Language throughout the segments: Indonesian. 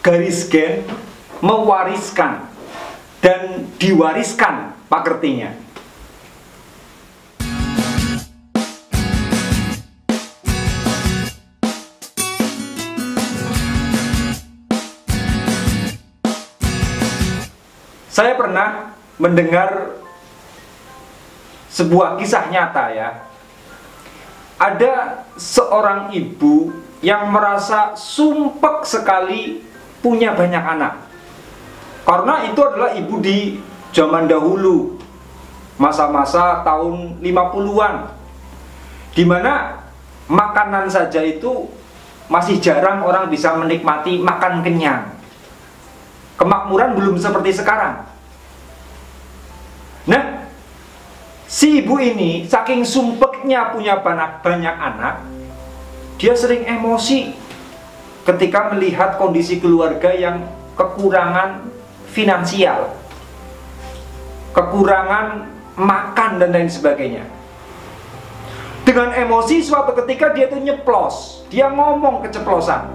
garis gen mewariskan dan diwariskan pakertinya. Saya pernah mendengar sebuah kisah nyata ya. Ada seorang ibu yang merasa sumpek sekali punya banyak anak. Karena itu adalah ibu di zaman dahulu, masa-masa tahun 50-an, di mana makanan saja itu masih jarang orang bisa menikmati makan kenyang. Kemakmuran belum seperti sekarang. Nah, si ibu ini saking sumpeknya punya banyak anak, dia sering emosi ketika melihat kondisi keluarga yang kekurangan finansial, kekurangan makan dan lain sebagainya. Dengan emosi suatu ketika dia itu nyeplos, dia ngomong keceplosan.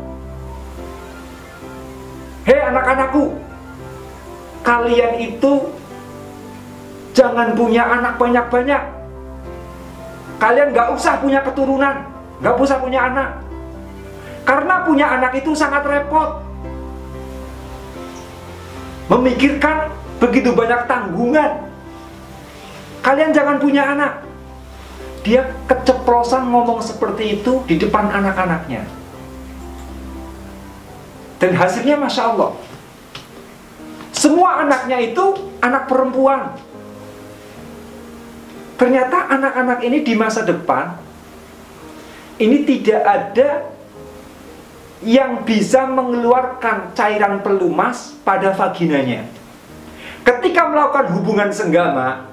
Hei anak-anakku, kalian itu jangan punya anak banyak-banyak. Kalian gak usah punya keturunan, gak usah punya anak. Karena punya anak itu sangat repot. Memikirkan begitu banyak tanggungan. Kalian jangan punya anak. Dia keceplosan ngomong seperti itu di depan anak-anaknya. Dan hasilnya Masya Allah, semua anaknya itu anak perempuan. Ternyata anak-anak ini di masa depan ini tidak ada yang bisa mengeluarkan cairan pelumas pada vaginanya. Ketika melakukan hubungan senggama,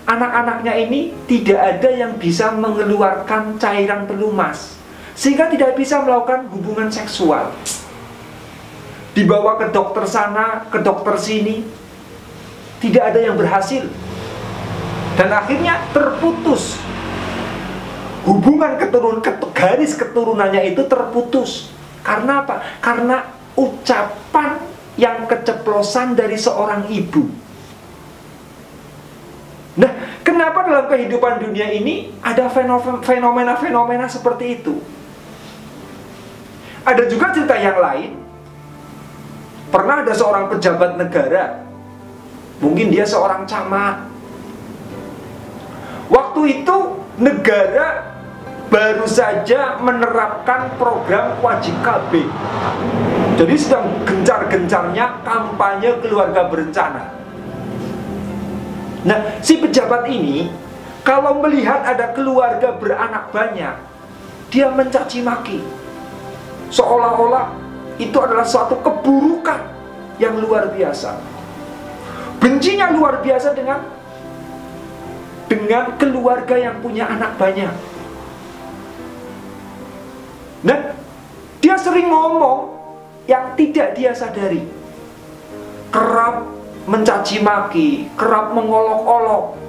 anak-anaknya ini tidak ada yang bisa mengeluarkan cairan pelumas, sehingga tidak bisa melakukan hubungan seksual. Dibawa ke dokter sana, ke dokter sini, tidak ada yang berhasil. Dan akhirnya terputus. Hubungan garis keturunannya itu terputus. Karena apa? Karena ucapan yang keceplosan dari seorang ibu. Nah, kenapa dalam kehidupan dunia ini ada fenomena-fenomena seperti itu? Ada juga cerita yang lain. Pernah ada seorang pejabat negara, mungkin dia seorang camat. Waktu itu negara baru saja menerapkan program wajib KB. Jadi sedang gencar-gencarnya kampanye keluarga berencana. Nah, si pejabat ini kalau melihat ada keluarga beranak banyak, dia mencaci maki. Seolah-olah itu adalah suatu keburukan yang luar biasa. Bencinya luar biasa dengan keluarga yang punya anak banyak. Nah, dia sering ngomong yang tidak dia sadari. Kerap mencaci maki, kerap mengolok-olok.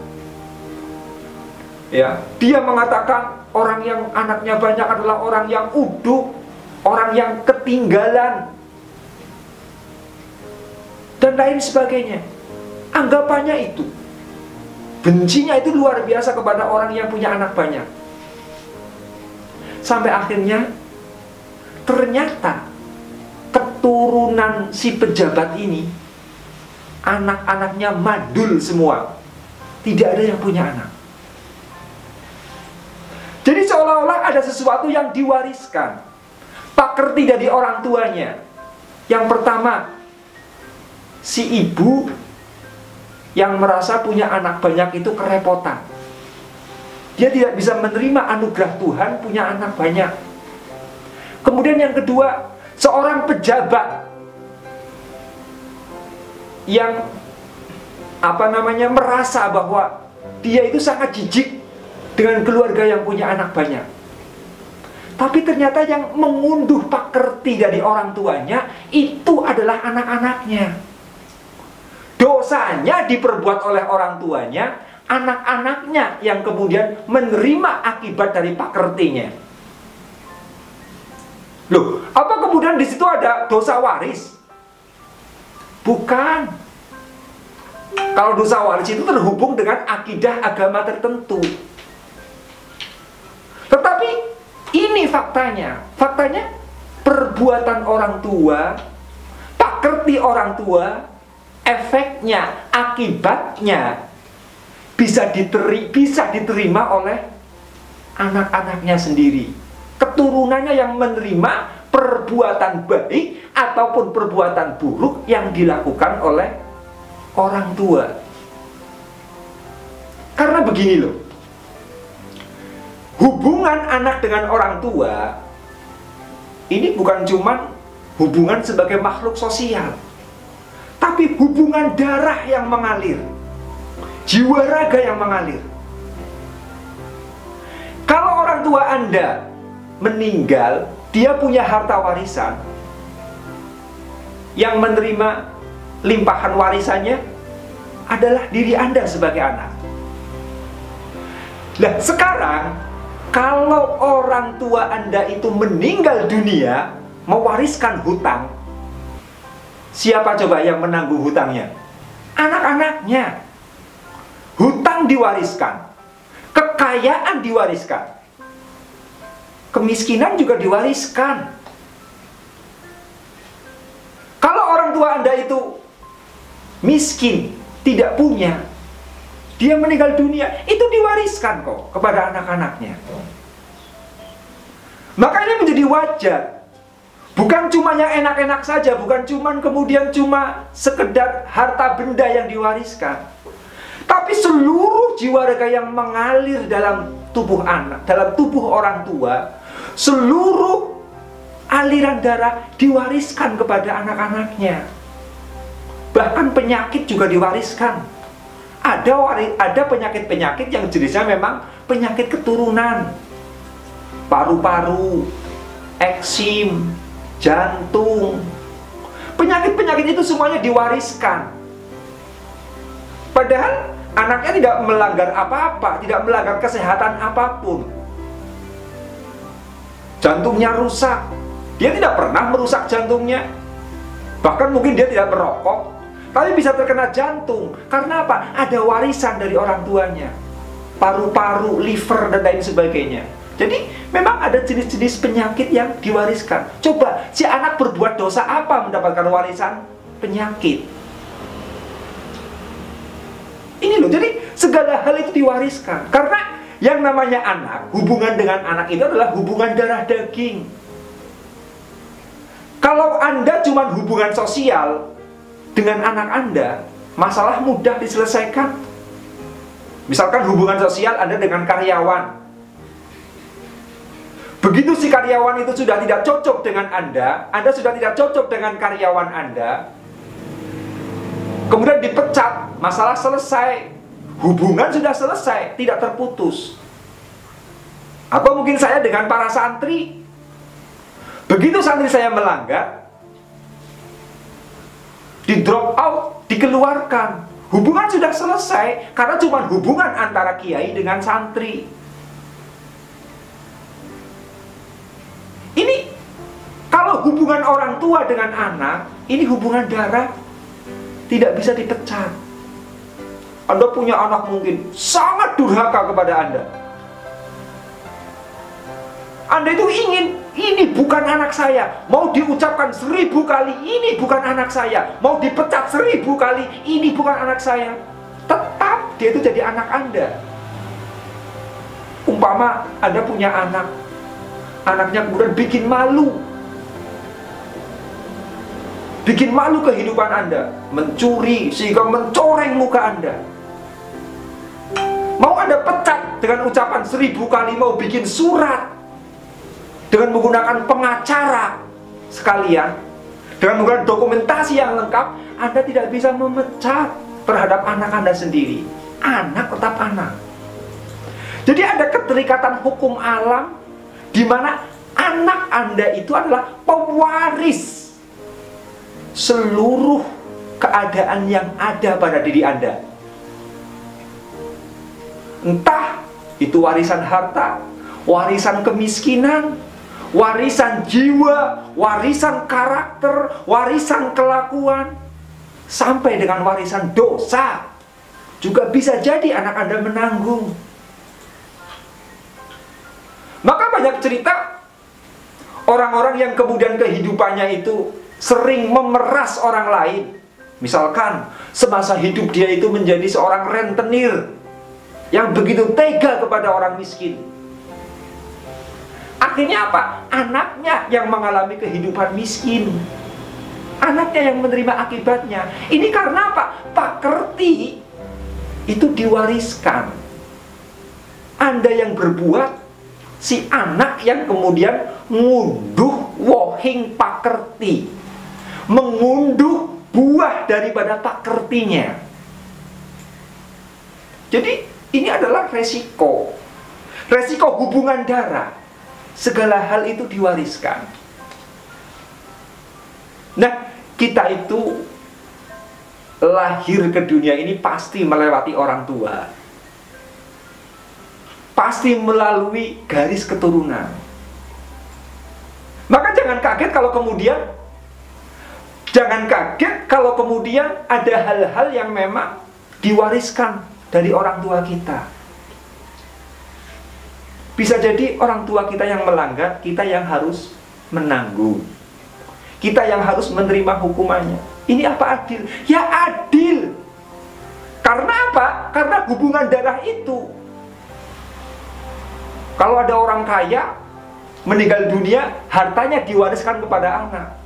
Ya, dia mengatakan orang yang anaknya banyak adalah orang yang uduk, orang yang ketinggalan, dan lain sebagainya. Anggapannya itu, bencinya itu luar biasa kepada orang yang punya anak banyak. Sampai akhirnya ternyata keturunan si pejabat ini anak-anaknya mandul semua. Tidak ada yang punya anak. Jadi seolah-olah ada sesuatu yang diwariskan, pakerti dari orang tuanya. Yang pertama, si ibu yang merasa punya anak banyak itu kerepotan. Dia tidak bisa menerima anugerah Tuhan punya anak banyak. Kemudian yang kedua, seorang pejabat yang merasa bahwa dia itu sangat jijik dengan keluarga yang punya anak banyak. Tapi ternyata yang mengunduh pakerti dari orang tuanya itu adalah anak-anaknya. Dosanya diperbuat oleh orang tuanya, anak-anaknya yang kemudian menerima akibat dari pakertinya. Loh, Apa kemudian di situ ada dosa waris? Bukan. Kalau dosa waris itu terhubung dengan akidah agama tertentu. Tetapi ini faktanya. Faktanya perbuatan orang tua, pakerti orang tua, efeknya, akibatnya bisa diterima oleh anak-anaknya sendiri. Keturunannya yang menerima perbuatan baik ataupun perbuatan buruk yang dilakukan oleh orang tua. Karena begini loh, hubungan anak dengan orang tua ini bukan cuma hubungan sebagai makhluk sosial, tapi hubungan darah yang mengalir, jiwa raga yang mengalir. Kalau orang tua Anda meninggal, dia punya harta warisan. Yang menerima limpahan warisannya adalah diri Anda sebagai anak. Nah, sekarang kalau orang tua Anda itu meninggal dunia, mewariskan hutang, siapa coba yang menanggung hutangnya? Anak-anaknya. Hutang diwariskan, kekayaan diwariskan, kemiskinan juga diwariskan. Kalau orang tua Anda itu miskin, tidak punya, dia meninggal dunia, itu diwariskan kok kepada anak-anaknya. Maka ini menjadi wajar. Bukan cuma yang enak-enak saja, bukan cuma kemudian cuma sekedar harta benda yang diwariskan. Tapi seluruh jiwa raga yang mengalir dalam tubuh anak, dalam tubuh orang tua, seluruh aliran darah diwariskan kepada anak-anaknya. Bahkan penyakit juga diwariskan. Ada penyakit-penyakit yang jenisnya memang penyakit keturunan. Paru-paru, eksim, jantung. Penyakit-penyakit itu semuanya diwariskan. Padahal anaknya tidak melanggar apa-apa, tidak melanggar kesehatan apapun. Jantungnya rusak, dia tidak pernah merusak jantungnya. Bahkan mungkin dia tidak merokok, tapi bisa terkena jantung. Karena apa? Ada warisan dari orang tuanya. Paru-paru, liver, dan lain sebagainya. Jadi memang ada jenis-jenis penyakit yang diwariskan. Coba, si anak berbuat dosa apa mendapatkan warisan penyakit? Ini loh, jadi segala hal itu diwariskan. Karena yang namanya anak, hubungan dengan anak itu adalah hubungan darah daging. Kalau Anda cuma hubungan sosial dengan anak Anda, masalah mudah diselesaikan. Misalkan hubungan sosial Anda dengan karyawan. Begitu si karyawan itu sudah tidak cocok dengan Anda sudah tidak cocok dengan karyawan Anda, kemudian dipecat, masalah selesai. Hubungan sudah selesai, tidak terputus. Atau mungkin saya dengan para santri. Begitu santri saya melanggar, di drop out, dikeluarkan. Hubungan sudah selesai, karena cuma hubungan antara kiai dengan santri. Ini, kalau hubungan orang tua dengan anak, ini hubungan darah, tidak bisa dipecat. Anda punya anak mungkin sangat durhaka kepada Anda. Anda itu ingin, ini bukan anak saya. Mau diucapkan 1000 kali, ini bukan anak saya. Mau dipecat 1000 kali, ini bukan anak saya. Tetap dia itu jadi anak Anda. Umpama Anda punya anak, anaknya kemudian bikin malu. Bikin malu kehidupan Anda, mencuri sehingga mencoreng muka Anda. Mau Anda pecat dengan ucapan 1000 kali, mau bikin surat dengan menggunakan pengacara sekalian, dengan menggunakan dokumentasi yang lengkap, Anda tidak bisa memecat terhadap anak Anda sendiri. Anak tetap anak. Jadi ada keterikatan hukum alam di mana anak Anda itu adalah pewaris seluruh keadaan yang ada pada diri Anda. Entah itu warisan harta, warisan kemiskinan, warisan jiwa, warisan karakter, warisan kelakuan, sampai dengan warisan dosa. Juga bisa jadi anak Anda menanggung. Maka banyak cerita orang-orang yang kemudian kehidupannya itu sering memeras orang lain. Misalkan semasa hidup dia itu menjadi seorang rentenir yang begitu tega kepada orang miskin. Akhirnya apa? Anaknya yang mengalami kehidupan miskin. Anaknya yang menerima akibatnya. Ini karena apa? Pakerti itu diwariskan. Anda yang berbuat, si anak yang kemudian ngunduh wohing pakerti, mengunduh buah daripada pakertinya. Jadi ini adalah resiko hubungan darah. Segala hal itu diwariskan. Nah, kita itu lahir ke dunia ini pasti melewati orang tua, pasti melalui garis keturunan. Maka jangan kaget kalau kemudian ada hal-hal yang memang diwariskan dari orang tua kita. Bisa jadi orang tua kita yang melanggar, kita yang harus menanggung, kita yang harus menerima hukumannya. Ini apa adil? Ya adil. Karena apa? Karena hubungan darah itu. Kalau ada orang kaya meninggal dunia, hartanya diwariskan kepada anak.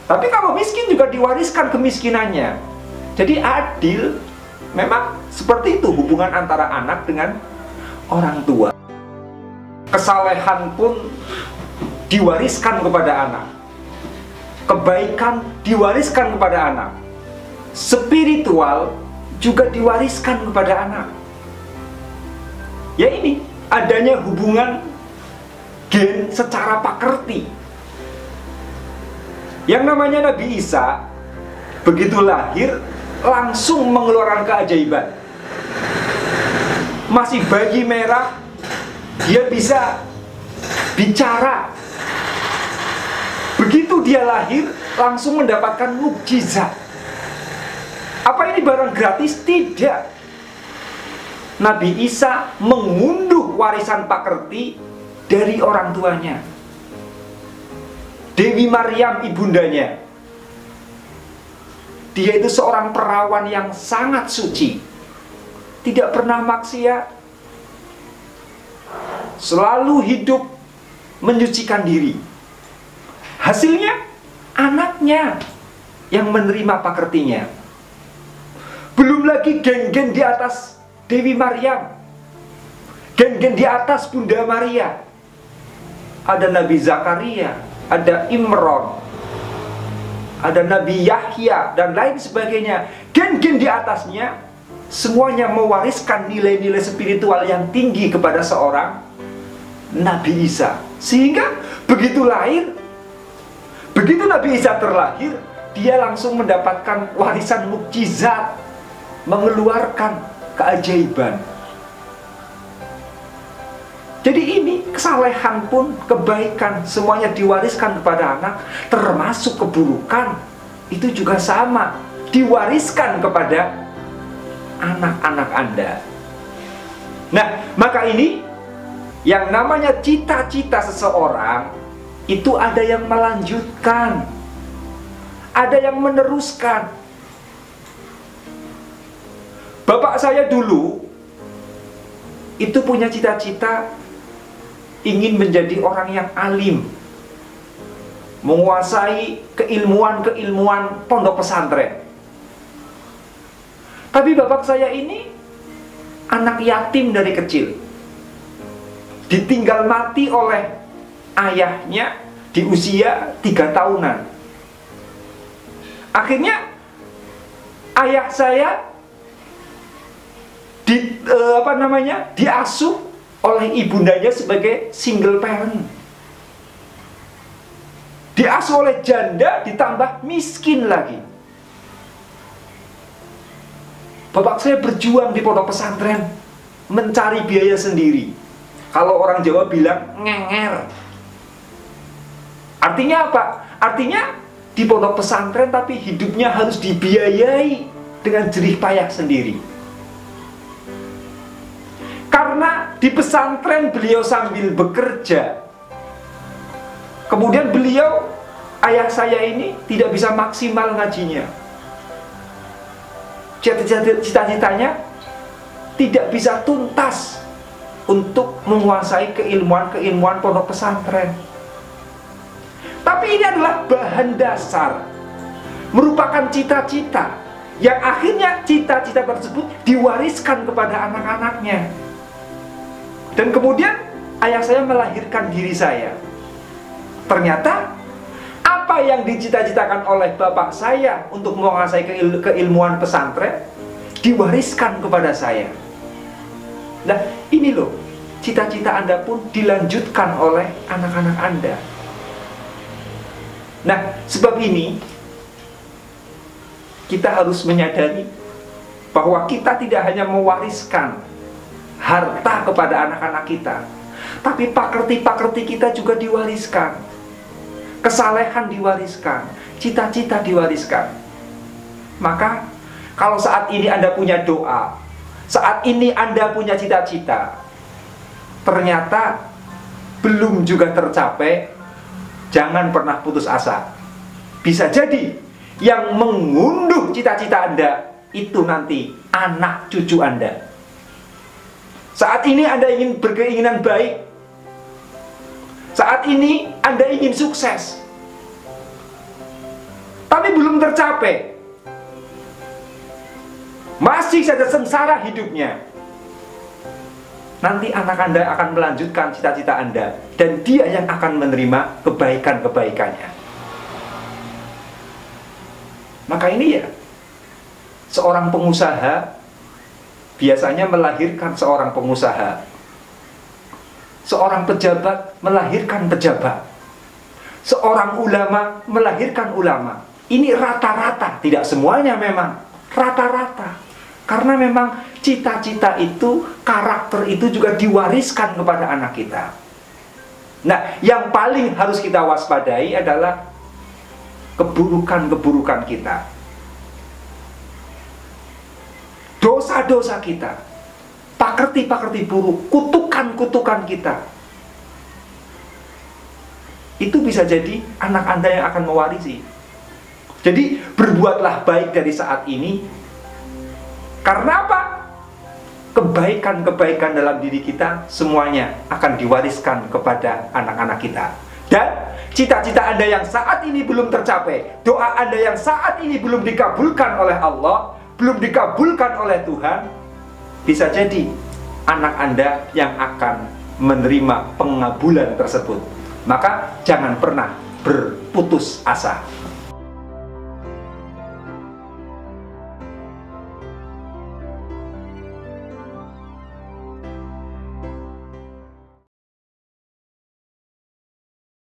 Tapi kalau miskin juga diwariskan kemiskinannya. Jadi adil. Memang seperti itu hubungan antara anak dengan orang tua. Kesalehan pun diwariskan kepada anak. Kebaikan diwariskan kepada anak. Spiritual juga diwariskan kepada anak. Ya ini, adanya hubungan gen secara pakerti. Yang namanya Nabi Isa, begitu lahir, langsung mengeluarkan keajaiban. Masih bayi merah, dia bisa bicara. Begitu dia lahir, langsung mendapatkan mukjizat. Apa ini barang gratis? Tidak. Nabi Isa mengunduh warisan pakerti dari orang tuanya. Dewi Maryam ibundanya, dia itu seorang perawan yang sangat suci, tidak pernah maksiat, selalu hidup menyucikan diri. Hasilnya anaknya yang menerima pakertinya. Belum lagi gen-gen di atas Dewi Maryam, gen-gen di atas Bunda Maria. Ada Nabi Zakaria, ada Imron, ada Nabi Yahya, dan lain sebagainya. Gen-gen di atasnya semuanya mewariskan nilai-nilai spiritual yang tinggi kepada seorang Nabi Isa. Sehingga begitu lahir, begitu Nabi Isa terlahir, dia langsung mendapatkan warisan mukjizat, mengeluarkan keajaiban. Jadi ini kesalehan pun, kebaikan, semuanya diwariskan kepada anak, termasuk keburukan, itu juga sama, diwariskan kepada anak-anak Anda. Nah, maka ini yang namanya cita-cita seseorang, itu ada yang melanjutkan, ada yang meneruskan. Bapak saya dulu itu punya cita-cita ingin menjadi orang yang alim, menguasai keilmuan-keilmuan pondok pesantren. Tapi bapak saya ini anak yatim dari kecil, ditinggal mati oleh ayahnya di usia 3 tahunan. Akhirnya ayah saya diasuh oleh ibundanya sebagai single parent. Diasuh oleh janda, ditambah miskin lagi. Bapak saya berjuang di pondok pesantren, mencari biaya sendiri. Kalau orang Jawa bilang ngenger. Artinya apa? Artinya di pondok pesantren tapi hidupnya harus dibiayai dengan jerih payah sendiri. Karena di pesantren beliau sambil bekerja. Kemudian beliau, ayah saya ini tidak bisa maksimal ngajinya. Cita-citanya tidak bisa tuntas untuk menguasai keilmuan pondok pesantren. Tapi ini adalah bahan dasar, merupakan cita-cita yang akhirnya cita-cita tersebut diwariskan kepada anak-anaknya. Dan kemudian ayah saya melahirkan diri saya. Ternyata apa yang dicita-citakan oleh bapak saya untuk menguasai keilmuan pesantren diwariskan kepada saya. Nah, ini loh, cita-cita Anda pun dilanjutkan oleh anak-anak Anda. Nah, sebab ini kita harus menyadari bahwa kita tidak hanya mewariskan harta kepada anak-anak kita, tapi pakerti-pakerti kita juga diwariskan. Kesalehan diwariskan, cita-cita diwariskan. Maka kalau saat ini Anda punya doa, saat ini Anda punya cita-cita, ternyata belum juga tercapai, jangan pernah putus asa. Bisa jadi yang mengunduh cita-cita Anda itu nanti anak cucu Anda. Saat ini Anda ingin berkeinginan baik, saat ini Anda ingin sukses, tapi belum tercapai, masih saja sengsara hidupnya. Nanti anak Anda akan melanjutkan cita-cita Anda, dan dia yang akan menerima kebaikan-kebaikannya. Maka ini ya, seorang pengusaha biasanya melahirkan seorang pengusaha, seorang pejabat melahirkan pejabat, seorang ulama melahirkan ulama. Ini rata-rata, tidak semuanya memang, rata-rata. Karena memang cita-cita itu, karakter itu juga diwariskan kepada anak kita. Nah, yang paling harus kita waspadai adalah keburukan-keburukan kita, dosa-dosa kita, pakerti-pakerti buruk, kutukan-kutukan kita. Itu bisa jadi anak Anda yang akan mewarisi. Jadi berbuatlah baik dari saat ini. Karena apa? Kebaikan-kebaikan dalam diri kita semuanya akan diwariskan kepada anak-anak kita. Dan cita-cita Anda yang saat ini belum tercapai, doa Anda yang saat ini belum dikabulkan oleh Allah, belum dikabulkan oleh Tuhan, bisa jadi anak Anda yang akan menerima pengabulan tersebut. Maka jangan pernah berputus asa.